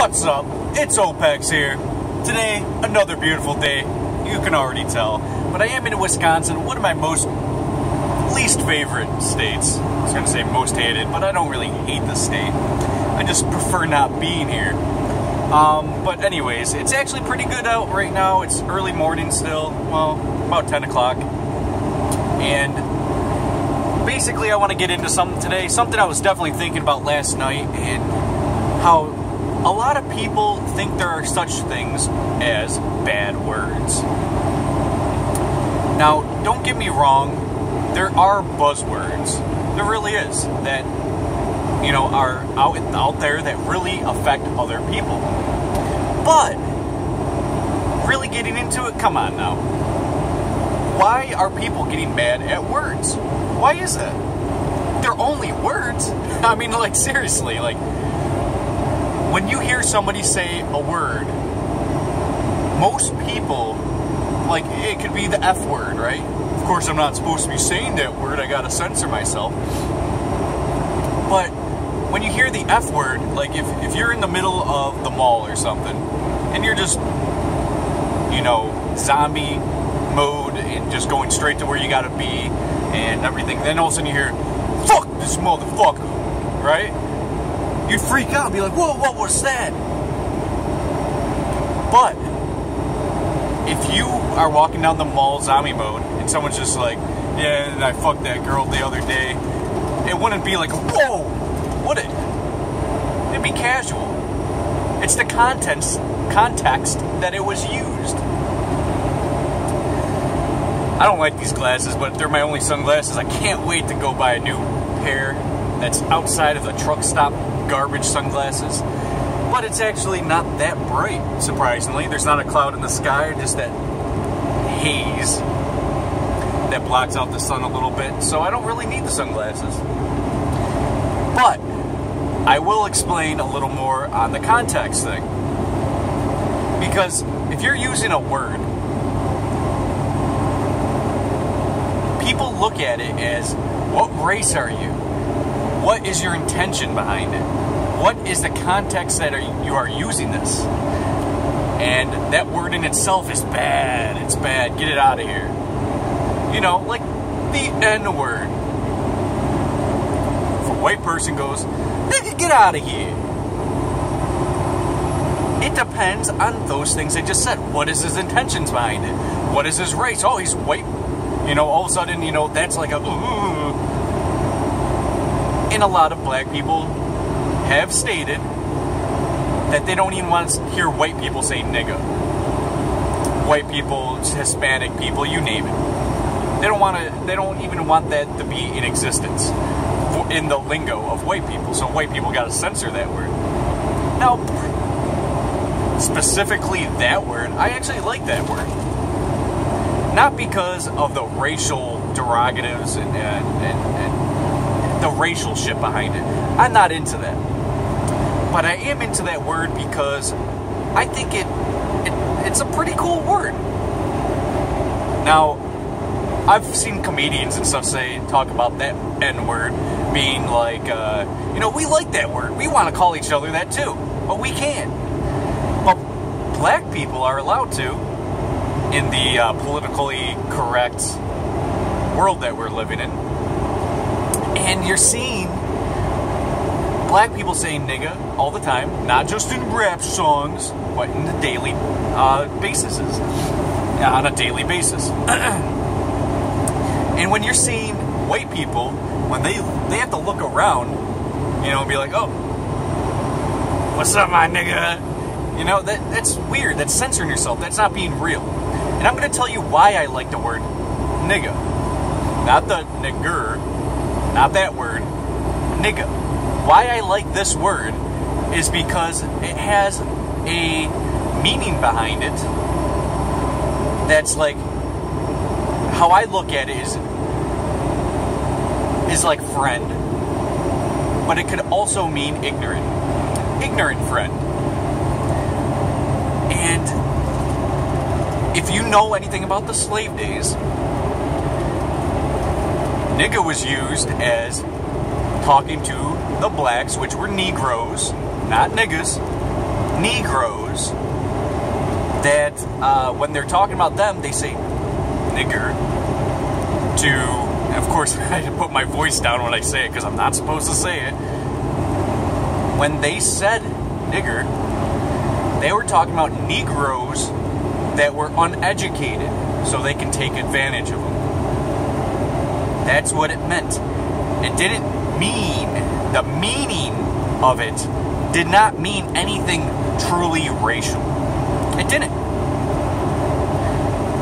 What's up? It's OPEX here. Today, another beautiful day. You can already tell. But I am in Wisconsin, one of my least favorite states. I was going to say most hated, but I don't really hate the state. I just prefer not being here. But anyways, it's actually pretty good out right now. It's early morning still. Well, about 10 o'clock. And basically I want to get into something today. Something I was definitely thinking about last night, and how a lot of people think there are such things as bad words. Now, don't get me wrong, there are buzzwords. There really is, that, you know, are out there that really affect other people. But, really getting into it, come on now. Why are people getting mad at words? Why is that? They're only words. I mean, like, seriously, like, when you hear somebody say a word, most people, like, it could be the F word, right? Of course, I'm not supposed to be saying that word. I gotta censor myself. But when you hear the F word, like, if you're in the middle of the mall or something, and you're just, you know, zombie mode and just going straight to where you gotta be and everything, then all of a sudden you hear, "Fuck this motherfucker," right? You'd freak out and be like, "Whoa, what was that?" But if you are walking down the mall zombie mode and someone's just like, "Yeah, and I fucked that girl the other day," it wouldn't be like, "Whoa," would it? It'd be casual. It's the context that it was used. I don't like these glasses, but they're my only sunglasses. I can't wait to go buy a new pair that's outside of the truck stop garbage sunglasses. But it's actually not that bright, surprisingly. There's not a cloud in the sky, just that haze that blocks out the sun a little bit. So I don't really need the sunglasses. But I will explain a little more on the context thing. Because if you're using a word, people look at it as, what race are you? What is your intention behind it? What is the context that you are using this? And that word in itself is bad. It's bad. Get it out of here. You know, like the N-word. If a white person goes, "Nigga, get out of here." It depends on those things I just said. What is his intentions behind it? What is his race? Oh, he's white. You know, all of a sudden, you know, that's like a... And a lot of black people have stated that they don't even want to hear white people say nigga. White people, Hispanic people, you name it. They don't even want that to be in existence in the lingo of white people. So white people got to censor that word. Now, specifically that word, I actually like that word. Not because of the racial derogatives and the racial shit behind it. I'm not into that. But I am into that word because I think it's a pretty cool word. Now, I've seen comedians and stuff talk about that N-word being like, you know, we like that word. We want to call each other that too. But we can't. But black people are allowed to in the politically correct world that we're living in. And you're seeing black people saying nigga all the time, not just in rap songs, but in the daily basis, on a daily basis. And when you're seeing white people, when they have to look around, you know, and be like, "Oh, what's up, my nigga?" You know, that's weird. That's censoring yourself. That's not being real. And I'm going to tell you why I like the word nigga. Not the nigger. Not that word. Nigga. Why I like this word is because it has a meaning behind it that's like, how I look at it is like friend. But it could also mean ignorant. Ignorant friend. And if you know anything about the slave days, nigga was used as talking to the blacks, which were Negroes, not niggas, Negroes that when they're talking about them, they say nigger to, and of course I had to put my voice down when I say it because I'm not supposed to say it. When they said nigger, they were talking about Negroes that were uneducated so they can take advantage of them. That's what it meant. It didn't mean, the meaning of it did not mean anything truly racial. It didn't.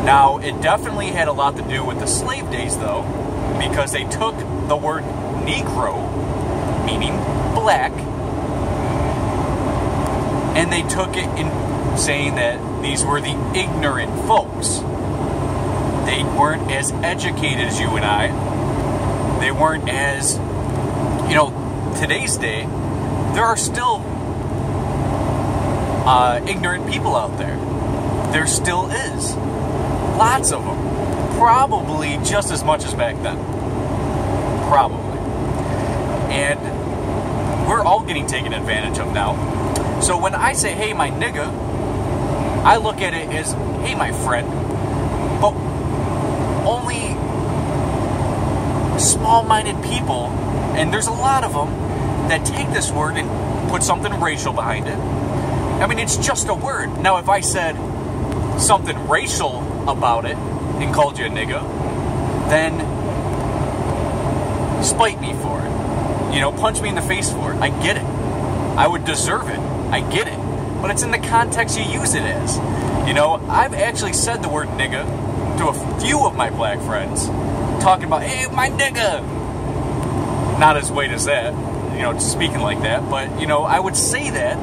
Now, it definitely had a lot to do with the slave days, though, because they took the word Negro, meaning black, and they took it in saying that these were the ignorant folks. They weren't as educated as you and I. They weren't as, you know, today's day, there are still ignorant people out there. There still is. Lots of them. Probably just as much as back then. Probably. And we're all getting taken advantage of now. So when I say, hey, my nigga, I look at it as, hey, my friend. But only small-minded people, and there's a lot of them, that take this word and put something racial behind it. I mean, it's just a word. Now, if I said something racial about it and called you a nigga, then spite me for it. You know, punch me in the face for it. I get it. I would deserve it. I get it. But it's in the context you use it as. You know, I've actually said the word nigga to a few of my black friends, talking about, hey, my nigga. Not as white as that, you know, speaking like that, but, you know, I would say that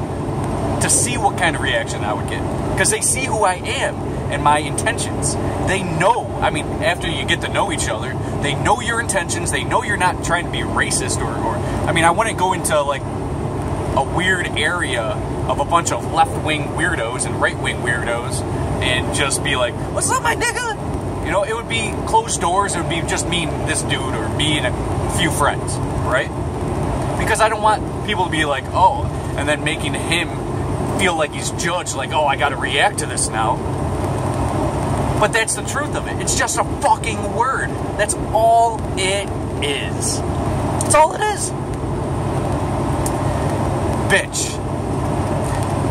to see what kind of reaction I would get. Because they see who I am and my intentions. They know, I mean, after you get to know each other, they know your intentions, they know you're not trying to be racist or I mean, I wouldn't go into, like, a weird area of a bunch of left-wing weirdos and right-wing weirdos and just be like, what's up, my nigga? You know, it would be closed doors. It would be just me and this dude or me and a few friends, right? Because I don't want people to be like, oh, and then making him feel like he's judged, like, oh, I got to react to this now. But that's the truth of it. It's just a fucking word. That's all it is. That's all it is. Bitch.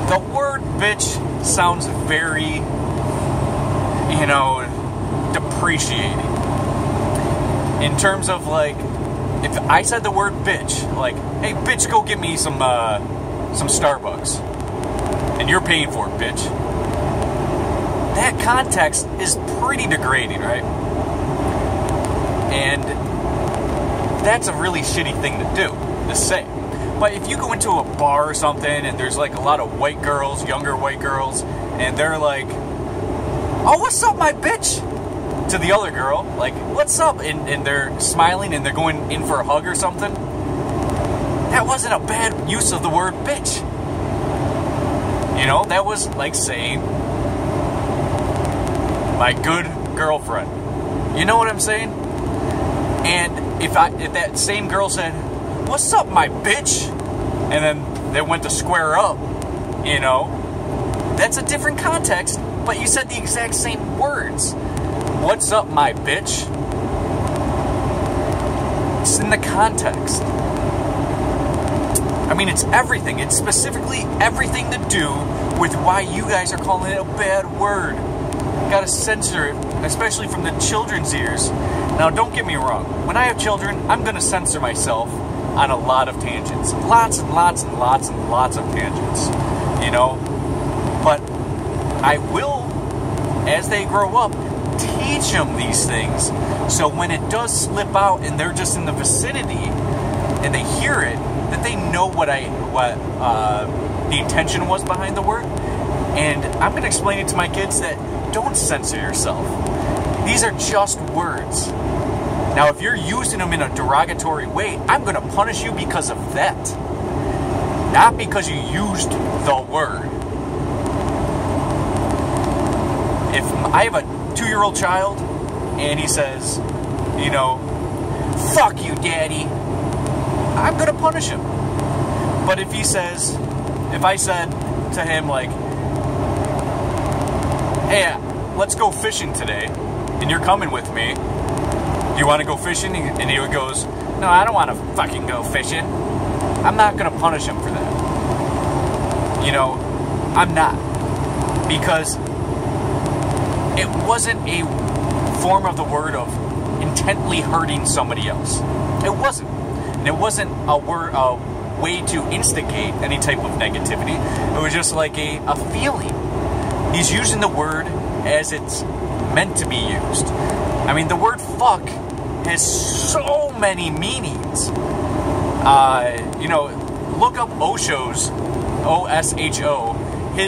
The word bitch sounds very, you know, depreciating. In terms of, like, if I said the word bitch, like, hey, bitch, go get me some Starbucks. And you're paying for it, bitch. That context is pretty degrading, right? And that's a really shitty thing to do, to say. But if you go into a bar or something and there's like a lot of white girls, younger white girls, and they're like, oh, what's up, my bitch? To the other girl, like, what's up? And they're smiling and they're going in for a hug or something. That wasn't a bad use of the word bitch. You know, that was like saying, my good girlfriend. You know what I'm saying? And if that same girl said, what's up, my bitch? And then they went to square up, you know, that's a different context, but you said the exact same words. What's up, my bitch? It's in the context. I mean, it's everything. It's specifically everything to do with why you guys are calling it a bad word. Gotta censor it, especially from the children's ears. Now, don't get me wrong. When I have children, I'm gonna censor myself on a lot of tangents. Lots and lots and lots and lots of tangents. You know? But I will, as they grow up, teach them these things. So when it does slip out and they're just in the vicinity and they hear it, that they know what the intention was behind the word. And I'm going to explain it to my kids that don't censor yourself. These are just words. Now, if you're using them in a derogatory way, I'm going to punish you because of that. Not because you used the word. If I have a 2-year-old child and he says, you know, fuck you, daddy, I'm going to punish him. But if he says, if I said, up to him like, hey, let's go fishing today, and you're coming with me. Do you want to go fishing? And he goes, no, I don't want to fucking go fishing. I'm not going to punish him for that. You know, I'm not. Because it wasn't a form of the word of intently hurting somebody else. It wasn't. And it wasn't a way to instigate any type of negativity. It was just like a feeling. He's using the word as it's meant to be used. I mean, the word fuck has so many meanings. You know, look up Osho's, O-S-H-O. He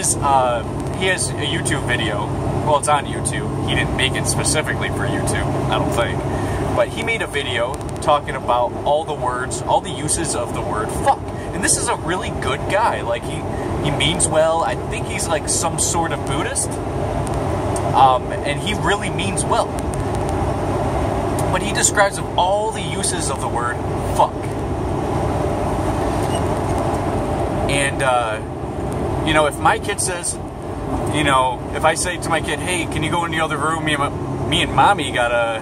has a YouTube video. Well, it's on YouTube. He didn't make it specifically for YouTube, I don't think. But he made a video talking about all the words, all the uses of the word fuck. And this is a really good guy. Like, he means well. I think he's like some sort of Buddhist. And he really means well. But he describes of all the uses of the word fuck. And, you know, if my kid says, you know, if I say to my kid, hey, can you go in the other room? Me and mommy gotta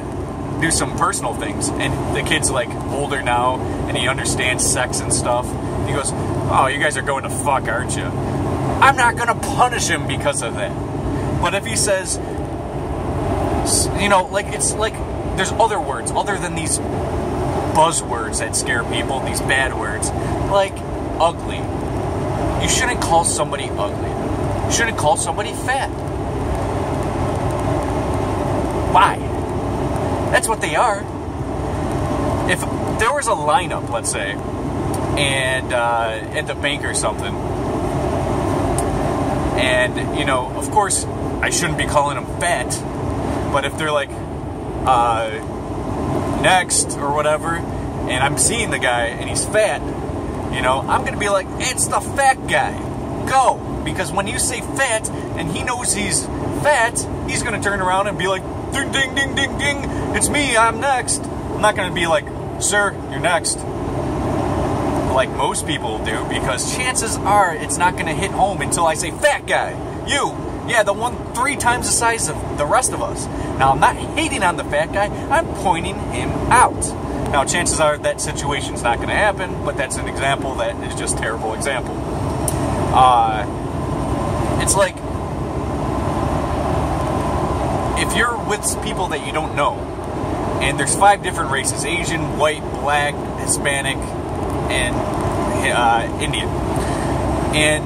do some personal things. And the kid's like older now, and he understands sex and stuff. He goes, oh, you guys are going to fuck, aren't you? I'm not gonna punish him because of that. But if he says, you know, like, it's like, there's other words other than these buzzwords that scare people, these bad words, like ugly. You shouldn't call somebody ugly. You shouldn't call somebody fat. Why? That's what they are. If there was a lineup, let's say, and at the bank or something, and, you know, of course, I shouldn't be calling them fat, but if they're like, next, or whatever, and I'm seeing the guy, and he's fat, you know, I'm going to be like, it's the fat guy. Go. Because when you say fat, and he knows he's fat, he's going to turn around and be like, ding, ding, ding, ding, ding, it's me, I'm next. I'm not going to be like, sir, you're next. Like most people do, because chances are it's not going to hit home until I say, fat guy, you. Yeah, the one 3 times the size of the rest of us. Now, I'm not hating on the fat guy, I'm pointing him out. Now, chances are that situation's not going to happen, but that's an example that is just a terrible example. It's like, if you're with people that you don't know, and there's 5 different races, Asian, white, black, Hispanic, and Indian. And,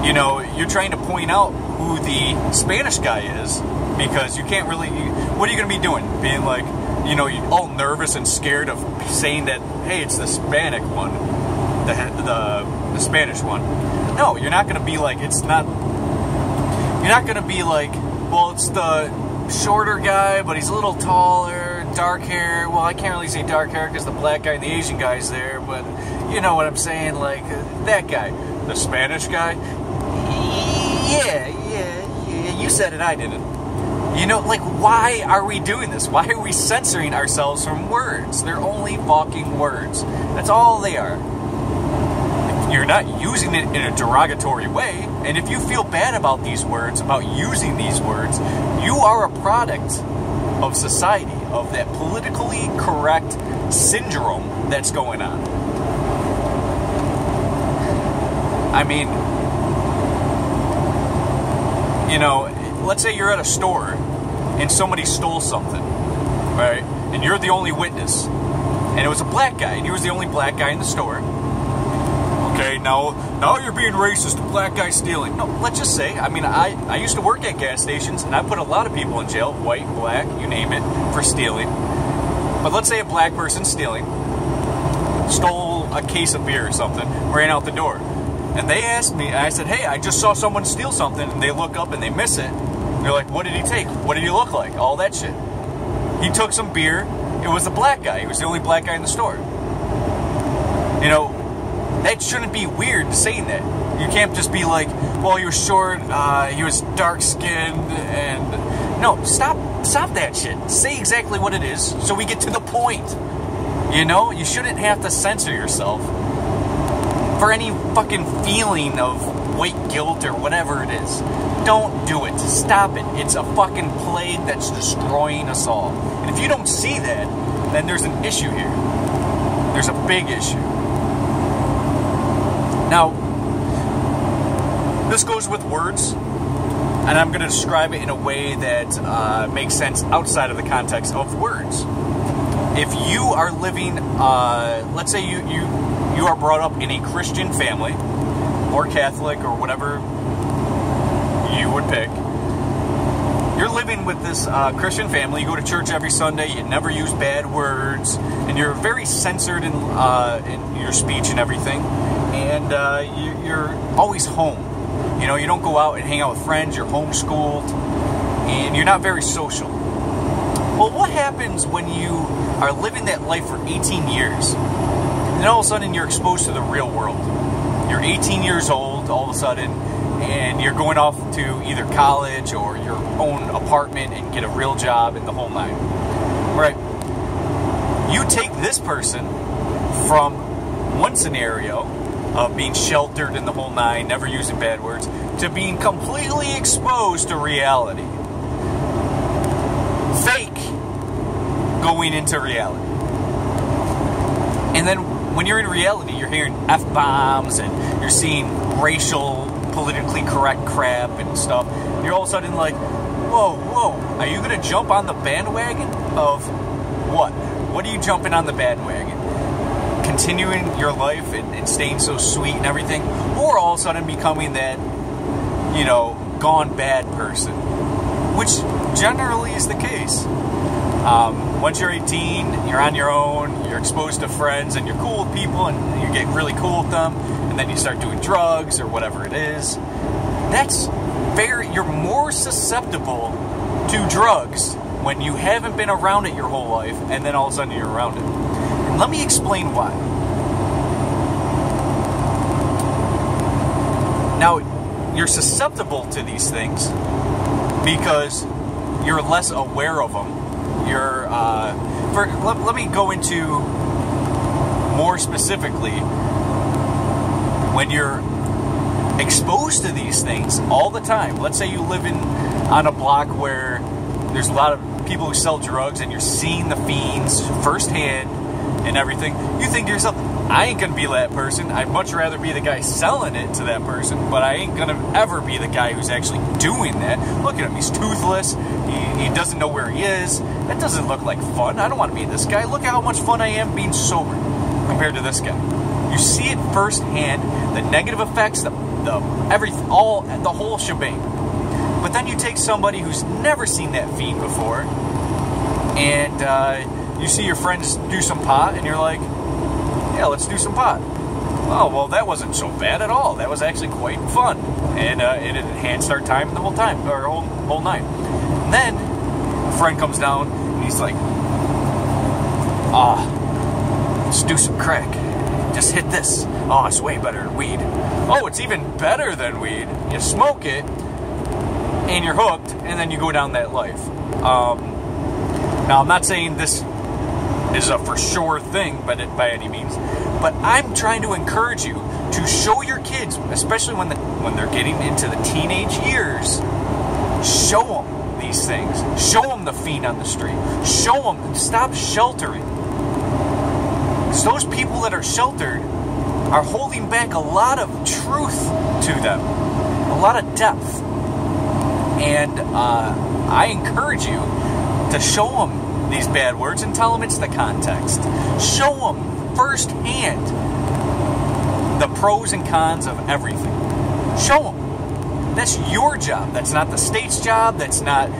you know, you're trying to point out who the Spanish guy is, because you can't really, what are you going to be doing? Being like, you know, all nervous and scared of saying that, hey, it's the Hispanic one, the Spanish one. No, you're not going to be like, it's not, you're not going to be like, well, it's the shorter guy, but he's a little taller, dark hair. Well, I can't really say dark hair because the black guy and the Asian guy's there, but you know what I'm saying, like, that guy. The Spanish guy? Yeah, you said it, I didn't. You know, like, why are we doing this? Why are we censoring ourselves from words? They're only fucking words. That's all they are. You're not using it in a derogatory way, and if you feel bad about these words, about using these words, you are a product of society, of that politically correct syndrome that's going on. I mean, you know, let's say you're at a store and somebody stole something, right? And you're the only witness, and it was a black guy, and you was the only black guy in the store. Okay, now you're being racist, a black guy stealing. No, let's just say, I mean, I used to work at gas stations, and I put a lot of people in jail, white, black, you name it, for stealing. But let's say a black person stealing, stole a case of beer or something, ran out the door. And they asked me, and I said, hey, I just saw someone steal something, and they look up and they miss it. And they're like, what did he take? What did he look like? All that shit. He took some beer. It was the black guy. He was the only black guy in the store. You know, that shouldn't be weird saying that. You can't just be like, well, he was short, he was dark-skinned, and... No, stop that shit. Say exactly what it is so we get to the point. You know, you shouldn't have to censor yourself for any fucking feeling of weight guilt or whatever it is. Don't do it. Stop it. It's a fucking plague that's destroying us all. And if you don't see that, then there's an issue here. There's a big issue. Now, this goes with words, and I'm going to describe it in a way that makes sense outside of the context of words. If you are living, let's say you are brought up in a Christian family, or Catholic, or whatever you would pick. You're living with this Christian family. You go to church every Sunday. You never use bad words, and you're very censored in your speech and everything. And you're always home. You know, you don't go out and hang out with friends. You're homeschooled, and you're not very social. Well, what happens when you are living that life for 18 years, and then all of a sudden you're exposed to the real world? You're 18 years old all of a sudden, and you're going off to either college or your own apartment and get a real job and the whole nine. Right? You take this person from one scenario of being sheltered in the whole nine, never using bad words, to being completely exposed to reality. Fake going into reality. And then when you're in reality, you're hearing F-bombs and you're seeing racial, politically correct crap and stuff. You're all of a sudden like, whoa, are you going to jump on the bandwagon of what? What are you jumping on the bandwagon? Continuing your life and staying so sweet and everything? Or all of a sudden becoming that, you know, gone bad person? Which generally is the case. Once you're 18, you're on your own, you're exposed to friends, and you're cool with people, and you get really cool with them, and then you start doing drugs or whatever it is. You're more susceptible to drugs when you haven't been around it your whole life, and then all of a sudden you're around it. And let me explain why. Now, you're susceptible to these things because you're less aware of them. Let me go into more specifically when you're exposed to these things all the time. Let's say you live on a block where there's a lot of people who sell drugs and you're seeing the fiends firsthand and everything. You think to yourself, I ain't gonna be that person. I'd much rather be the guy selling it to that person, but I ain't gonna ever be the guy who's actually doing that. Look at him, he's toothless, he doesn't know where he is. That doesn't look like fun. I don't want to be this guy. Look at how much fun I am being sober compared to this guy. You see it firsthand, the negative effects, the whole shebang. But then you take somebody who's never seen that fiend before, and you see your friends do some pot, and you're like, yeah, let's do some pot. Oh, well, that wasn't so bad at all. That was actually quite fun. And it enhanced our time the whole time, or whole night. And then a friend comes down, and he's like, let's do some crack. Just hit this. Oh, it's way better than weed. Oh, it's even better than weed. You smoke it, and you're hooked, and then you go down that life. Now, I'm not saying this is a for sure thing by any means, but I'm trying to encourage you to show your kids, especially when they're getting into the teenage years, show them these things. Show them the fiend on the street. Show them. Stop sheltering. Because those people that are sheltered are holding back a lot of truth to them, a lot of depth. And I encourage you to show them these bad words and tell them it's the context. Show them firsthand the pros and cons of everything. Show them. That's your job. That's not the state's job. That's not,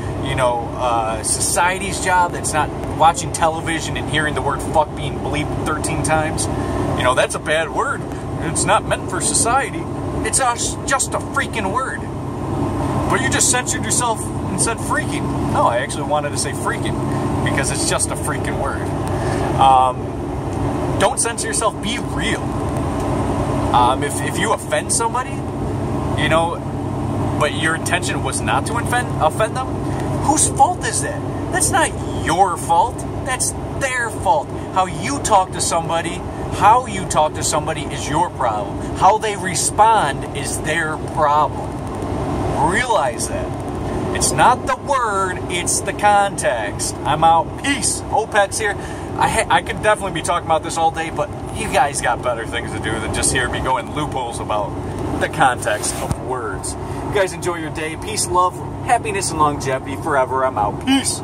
society's job. That's not watching television and hearing the word fuck being bleeped 13 times. That's a bad word. It's not meant for society. It's just a freaking word. But you just censored yourself and said freaking. No, I actually wanted to say freaking because it's just a freaking word. Don't censor yourself. Be real. If you offend somebody, but your intention was not to offend them, whose fault is that? That's not your fault. That's their fault. How you talk to somebody How you talk to somebody is your problem. How they respond is their problem. Realize that. It's not the word, it's the context. I'm out. Peace. Opetz here. I could definitely be talking about this all day, but you guys got better things to do than just hear me go in loopholes about the context of words. You guys enjoy your day. Peace, love, happiness, and longevity forever. I'm out. Peace.